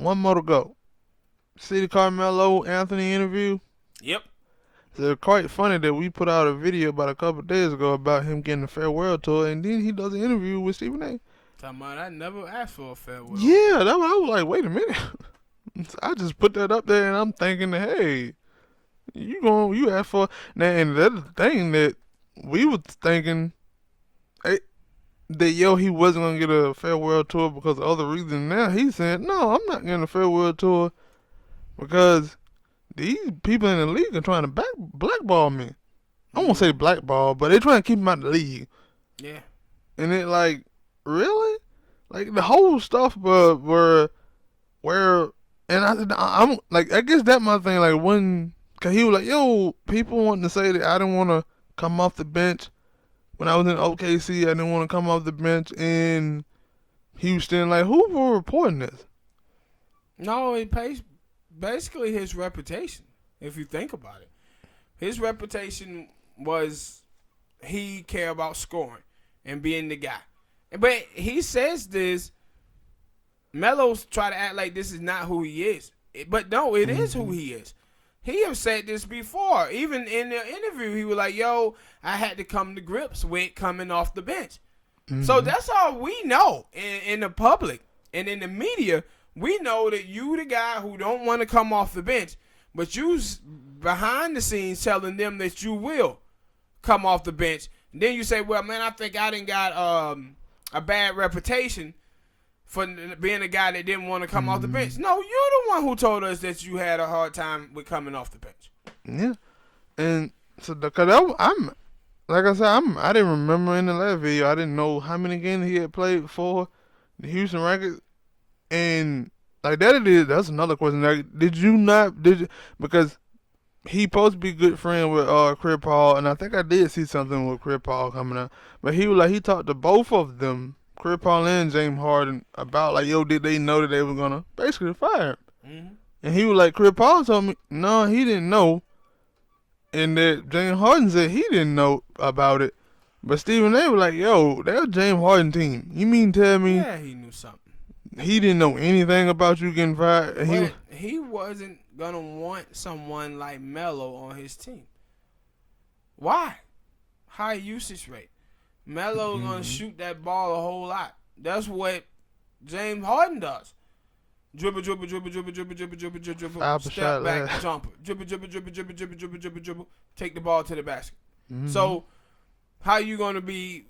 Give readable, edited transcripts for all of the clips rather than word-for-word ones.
one more to go. See the Carmelo Anthony interview? Yep. So it's quite funny that we put out a video about a couple of days ago about him getting a farewell tour, and then he does an interview with Stephen A. Talking about I never asked for a farewell. Yeah, I was like, wait a minute. I just put that up there, and I'm thinking, hey, you asked for now, and that's the thing that we was thinking, eh, that he wasn't gonna get a farewell tour because of other reasons. Now he's saying, no, I'm not getting a farewell tour because these people in the league are trying to blackball me. I won't say blackball, but they're trying to keep him out of the league. Yeah. And it like, really? Like the whole stuff where and I'm like, I guess that my thing. Like cause he was like, yo, people wanting to say that I didn't want to come off the bench when I was in OKC. I didn't want to come off the bench in Houston. Like, who were reporting this? No, it pays basically his reputation. If you think about it, his reputation was he care about scoring and being the guy. But he says this. Melo's try to act like this is not who he is. But no, it is who he is. He have said this before. Even in the interview, he was like, yo, I had to come to grips with coming off the bench. So that's all we know in the public and in the media. We know that you the guy who don't want to come off the bench, but you's behind the scenes telling them that you will come off the bench. And then you say, well, man, I think I done got a bad reputation for being a guy that didn't want to come off the bench. No, you're the one who told us that you had a hard time with coming off the bench. Yeah. And so, because I'm, like I said, I didn't remember in the last video, I didn't know how many games he had played for the Houston Rockets. And, like, that's another question. Like, because he supposed to be good friend with Chris Paul, and I think I did see something with Chris Paul coming up. But he was like, he talked to both of them, Chris Paul and James Harden, about like, yo, did they know that they were gonna basically fire him? Mm-hmm. And he was like, Chris Paul told me, no, he didn't know, and that James Harden said he didn't know about it. But Stephen A was like, yo, that James Harden team. You mean tell me? Yeah, he knew something. He didn't know anything about you getting fired. And he wasn't gonna want someone like Melo on his team. Why? High usage rate. Melo's gonna shoot that ball a whole lot. That's what James Harden does. Dribble, dribble, dribble, dribble, dribble, dribble, dribble, dribble, dribble. Step back, jumper. Dribble, dribble, dribble, dribble, dribble, dribble, dribble, dribble. Take the ball to the basket. Mm-hmm. So, how you gonna be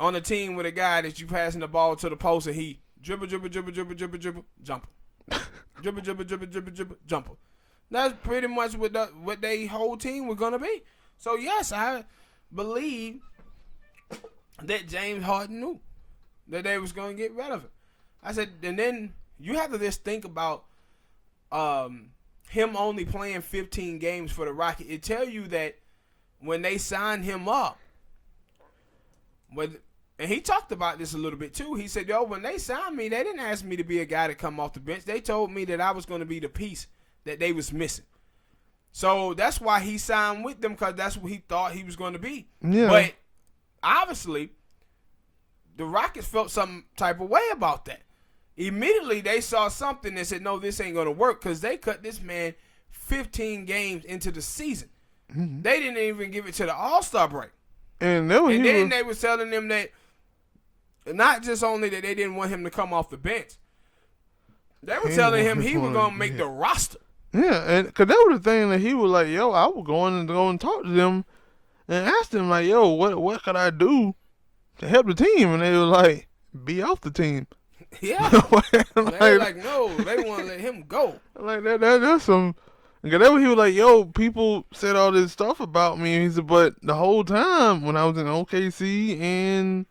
on a team with a guy that you passing the ball to the post and he dribble, dribble, dribble, dribble, dribble, dribble, jumper. Dribble, dribble, dribble, dribble, dribble, jumper. That's pretty much what they whole team was gonna be. So yes, I believe that James Harden knew that they was going to get rid of him. I said, and then you have to just think about him only playing 15 games for the Rockets. It tell you that when they signed him up, and he talked about this a little bit too. He said, yo, when they signed me, they didn't ask me to be a guy to come off the bench. They told me that I was going to be the piece that they was missing. So that's why he signed with them, because that's what he thought he was going to be. Yeah. But obviously, the Rockets felt some type of way about that. Immediately, they saw something and said, no, this ain't going to work, because they cut this man 15 games into the season. Mm-hmm. They didn't even give it to the All-Star break. And then they was telling them that not just only that they didn't want him to come off the bench, they were telling him he was going to make the roster. Yeah, and because that was the thing that he was like, yo, I was going to go and talk to them and ask them, like, yo, what could I do to help the team? And they were like, be off the team. Yeah. They were like, no, they want to let him go. Like, that's some... Because that was, he was like, yo, people said all this stuff about me. And he said, but the whole time when I was in OKC, and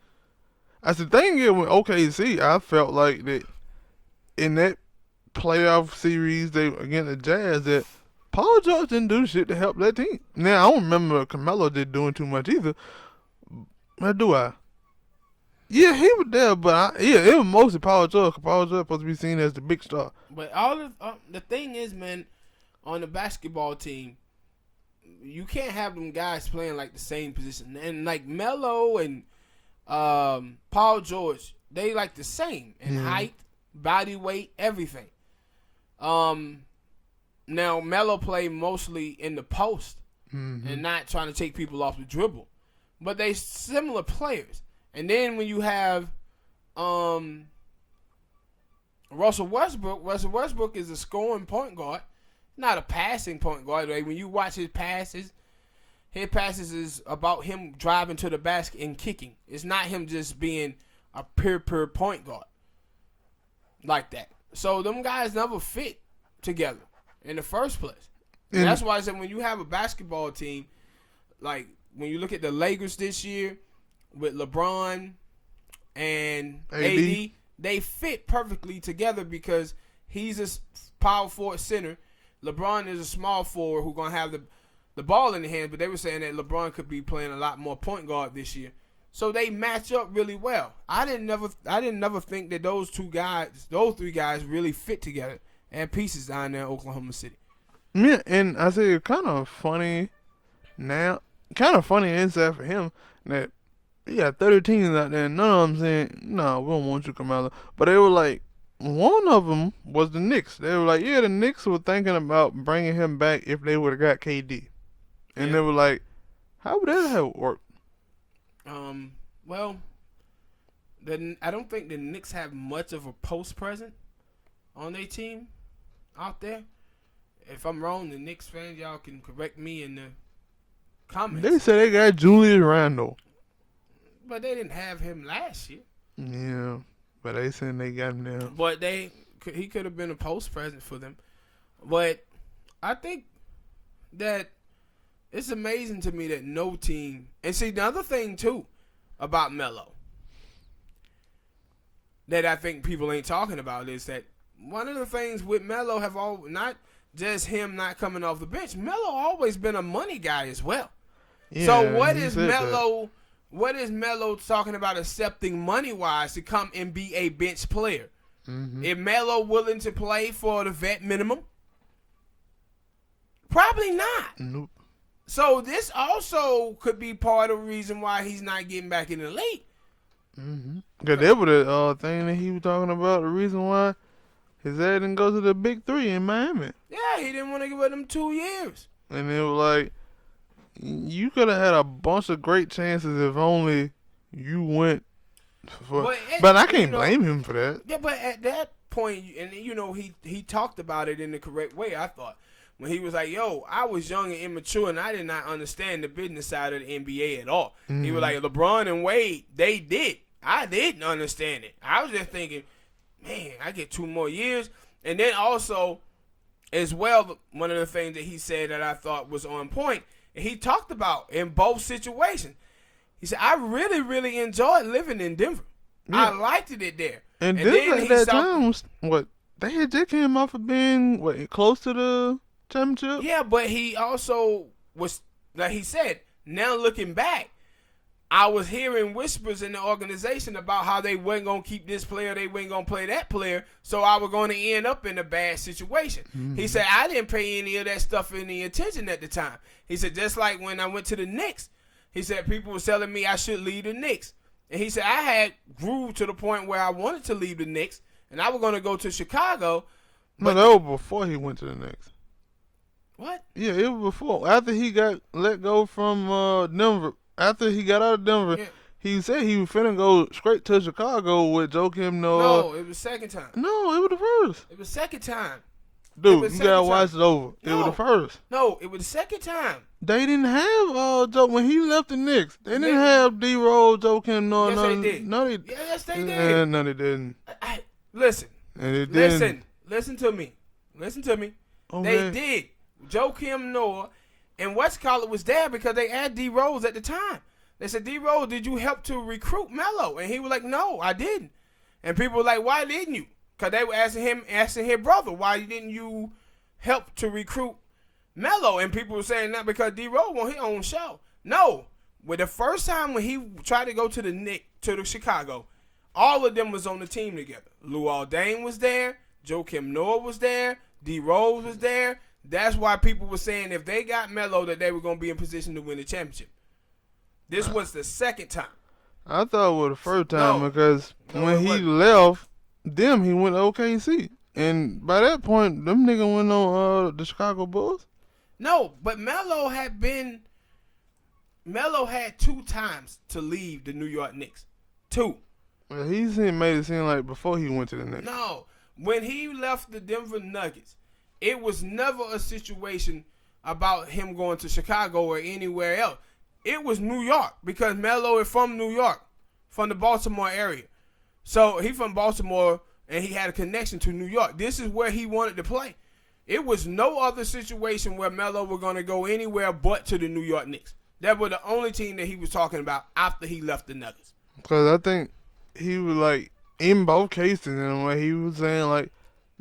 I said, the thing is, with OKC, I felt like that in that playoff series against the Jazz, that Paul George didn't do shit to help that team. Now, I don't remember Carmelo did doing too much either. Or do I? Yeah, he was there, but it was mostly Paul George. Paul George supposed to be seen as the big star. But all of the thing is, man, on the basketball team, you can't have them guys playing like the same position. And like Melo and Paul George, they like the same in height, body weight, everything. Um, Now Melo played mostly in the post and not trying to take people off the dribble, but they similar players. And then when you have Russell Westbrook is a scoring point guard, not a passing point guard. Like when you watch his passes is about him driving to the basket and kicking. It's not him just being a pure point guard like that. So them guys never fit together in the first place. And that's why I said when you have a basketball team, like when you look at the Lakers this year with LeBron and AD, they fit perfectly together because he's a power forward center. LeBron is a small forward who's going to have the ball in the hand, but they were saying that LeBron could be playing a lot more point guard this year. So they match up really well. I didn't never think that those three guys really fit together and pieces down there in Oklahoma City. Yeah, and I say it's kind of funny now, kind of funny inside for him that he got 30 teams out there and none of them saying, no, we don't want you, Carmelo. But they were like, one of them was the Knicks. They were like, yeah, the Knicks were thinking about bringing him back if they would have got KD. And they were like, how would that have worked? Well, I don't think the Knicks have much of a post present on their team out there. If I'm wrong, the Knicks fans, y'all can correct me in the comments. They said they got Julius Randle. But they didn't have him last year. Yeah, but they said they got him now. But he could have been a post present for them. But I think that it's amazing to me that no team. And see, the other thing, too, about Melo that I think people ain't talking about is that one of the things with Melo have all not just him not coming off the bench. Melo always been a money guy as well. Yeah, so what is Melo? What is Melo talking about accepting money wise to come and be a bench player? Mm-hmm. Is Melo willing to play for the vet minimum? Probably not. Nope. So this also could be part of the reason why he's not getting back in the league. Mm-hmm. Cause that was the thing that he was talking about. The reason why his dad didn't go to the Big Three in Miami. Yeah, he didn't want to give them 2 years. And it was like, you could have had a bunch of great chances if only you went for. But I can't blame him for that. Yeah, but at that point, and he talked about it in the correct way, I thought. When he was like, yo, I was young and immature, and I did not understand the business side of the NBA at all. Mm-hmm. He was like, LeBron and Wade, they did. I didn't understand it. I was just thinking, man, I get 2 more years. And then also, as well, one of the things that he said that I thought was on point, and he talked about in both situations. He said, I really, really enjoyed living in Denver. Yeah. I liked it there. And Denver at that time was, they had just came off of being, close to the championship? Yeah, but he also was, like he said, now looking back, I was hearing whispers in the organization about how they weren't going to keep this player, they weren't going to play that player, so I was going to end up in a bad situation. Mm-hmm. He said, I didn't pay any of that stuff any attention at the time. He said, just like when I went to the Knicks, he said, people were telling me I should leave the Knicks. And he said, I had grew to the point where I wanted to leave the Knicks, and I was going to go to Chicago. But no, that was before he went to the Knicks. What? Yeah, it was before. After he got let go from Denver, after he got out of Denver, yeah. He said he was finna go straight to Chicago with Joakim Noah. No, it was the second time. No, it was the first. It was the second time. Dude, you gotta watch it over. No, it was the first. No, it was the second time. They didn't have when he left the Knicks. They didn't have D-Rose, Joakim Noah. Yes, they did. No, yes, they did. No, they didn't. Listen. And it didn't. Listen to me. Okay. They did. Joakim Noah and Westcott was there because they had D-Rose at the time. They said, D-Rose, did you help to recruit Melo? And he was like, no, I didn't. And people were like, why didn't you? Because they were asking his brother, why didn't you help to recruit Melo? And people were saying that because D-Rose on his own show. No. Well, the first time when he tried to go to the Chicago, all of them was on the team together. Lou Aldane was there. Joakim Noah was there. D-Rose was there. That's why people were saying if they got Melo that they were going to be in position to win the championship. This was the second time. I thought it was the first time because when he left them, he went to OKC. And by that point, them niggas went on the Chicago Bulls. No, but Melo had 2 times to leave the New York Knicks. 2. Well, made it seem like before he went to the Knicks. No, when he left the Denver Nuggets, it was never a situation about him going to Chicago or anywhere else. It was New York because Melo is from New York, from the Baltimore area. So he from Baltimore and he had a connection to New York. This is where he wanted to play. It was no other situation where Melo was going to go anywhere but to the New York Knicks. That was the only team that he was talking about after he left the Nuggets. Because I think he was like, in both cases, in a way, he was saying like,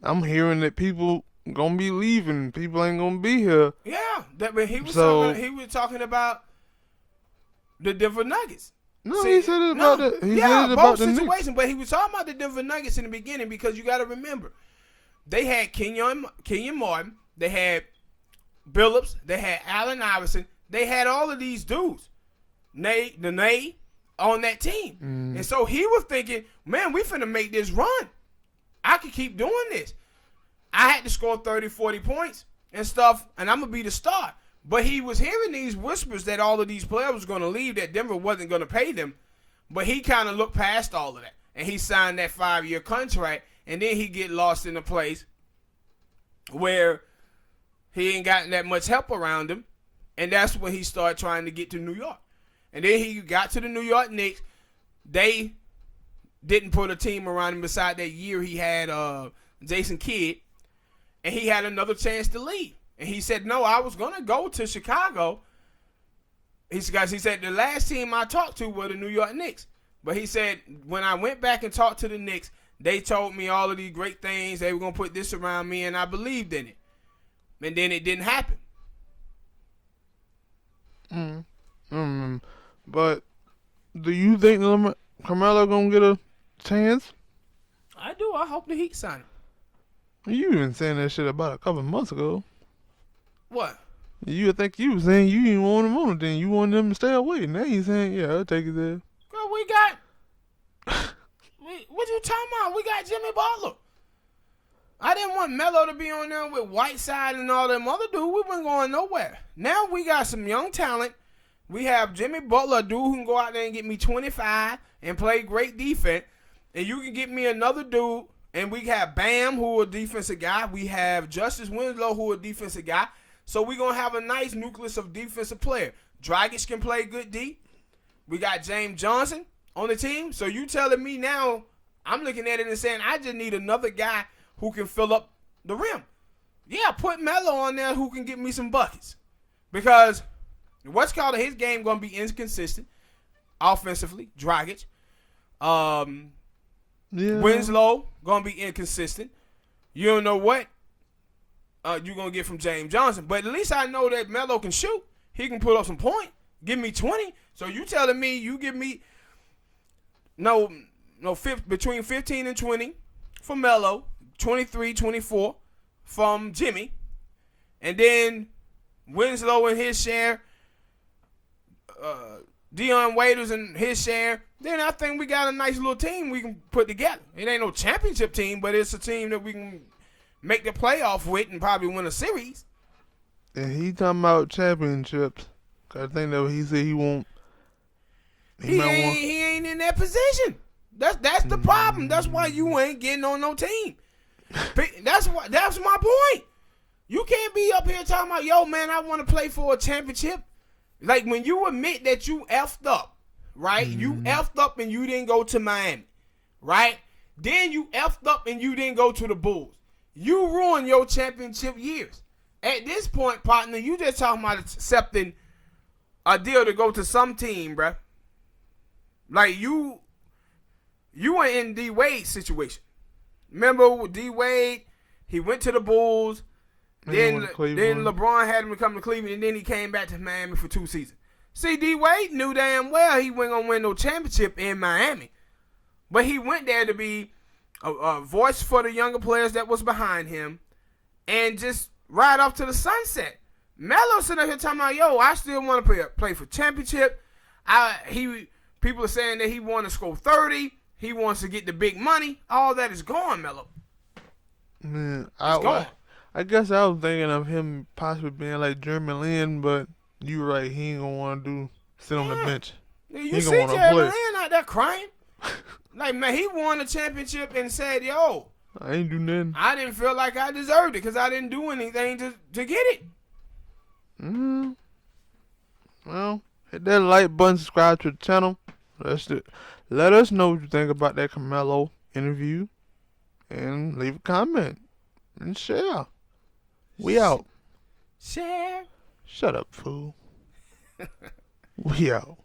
I'm hearing that people gonna be leaving, people ain't gonna be here. Yeah, but he was talking about the Denver Nuggets. No, he said it about the situations, but he was talking about the Denver Nuggets in the beginning because you got to remember, they had Kenyon Martin, they had Billups, they had Allen Iverson, they had all of these dudes, Nate on that team. And so he was thinking, man, we finna make this run. I could keep doing this. I had to score 30, 40 points and stuff, and I'm going to be the star. But he was hearing these whispers that all of these players was going to leave, that Denver wasn't going to pay them. But he kind of looked past all of that, and he signed that 5-year contract, and then he get lost in a place where he ain't got that much help around him, and that's when he started trying to get to New York. And then he got to the New York Knicks. They didn't put a team around him beside that year he had Jason Kidd, and he had another chance to leave. And he said, no, I was going to go to Chicago. He said, the last team I talked to were the New York Knicks. But he said, when I went back and talked to the Knicks, they told me all of these great things. They were going to put this around me, and I believed in it. And then it didn't happen. But do you think Carmelo going to get a chance? I do. I hope the Heat sign him. You been saying that shit about a couple months ago. What? You think you was saying you didn't want him on it, then you want them to stay away. Now you saying, yeah, I'll take it there. Girl, we got... what you talking about? We got Jimmy Butler. I didn't want Melo to be on there with Whiteside and all them other dudes. We wasn't going nowhere. Now we got some young talent. We have Jimmy Butler, a dude who can go out there and get me 25 and play great defense. And you can get me another dude. And we have Bam, who a defensive guy. We have Justice Winslow, who a defensive guy. So we're going to have a nice nucleus of defensive player. Dragic can play good D. We got James Johnson on the team. So you telling me now, I'm looking at it and saying, I just need another guy who can fill up the rim. Yeah, put Melo on there who can get me some buckets. Because what's called his game going to be inconsistent offensively. Dragic. Winslow going to be inconsistent. You don't know what you're going to get from James Johnson. But at least I know that Melo can shoot. He can put up some points. Give me 20. So you telling me you give me between 15 and 20 from Melo, 23, 24 from Jimmy, and then Winslow and his share, Dion Waiters and his share, then I think we got a nice little team we can put together. It ain't no championship team, but it's a team that we can make the playoff with and probably win a series. And he talking about championships. I think that he said he won't. He ain't in that position. That's the problem. That's why you ain't getting on no team. That's my point. You can't be up here talking about, yo, man, I want to play for a championship. Like when you admit that you effed up, right? You effed up and you didn't go to Miami, right? Then you effed up and you didn't go to the Bulls. You ruined your championship years. At this point, partner, you just talking about accepting a deal to go to some team, bruh. Like you were in D Wade's situation. Remember with D Wade, he went to the Bulls. Then LeBron had him to come to Cleveland, and then he came back to Miami for 2 seasons. See, D Wade knew damn well he wasn't gonna win no championship in Miami, but he went there to be a voice for the younger players that was behind him, and just ride off to the sunset. Melo sitting here talking about, yo, I still want to play for championship. People are saying that he wants to score 30. He wants to get the big money. All that is gone, Melo. Man, It's gone. I guess I was thinking of him possibly being like Jeremy Lin, but you right, he ain't gonna want to sit on the Yeah. bench. You He gonna see want to Jeremy play. Lin out there crying. Like, man, he won a championship and said, yo, I ain't do nothing. I didn't feel like I deserved it because I didn't do anything to get it. Mm, well, hit that like button, subscribe to the channel. Let us know what you think about that Carmelo interview, and leave a comment and share. We out. Share. Shut up, fool. We out.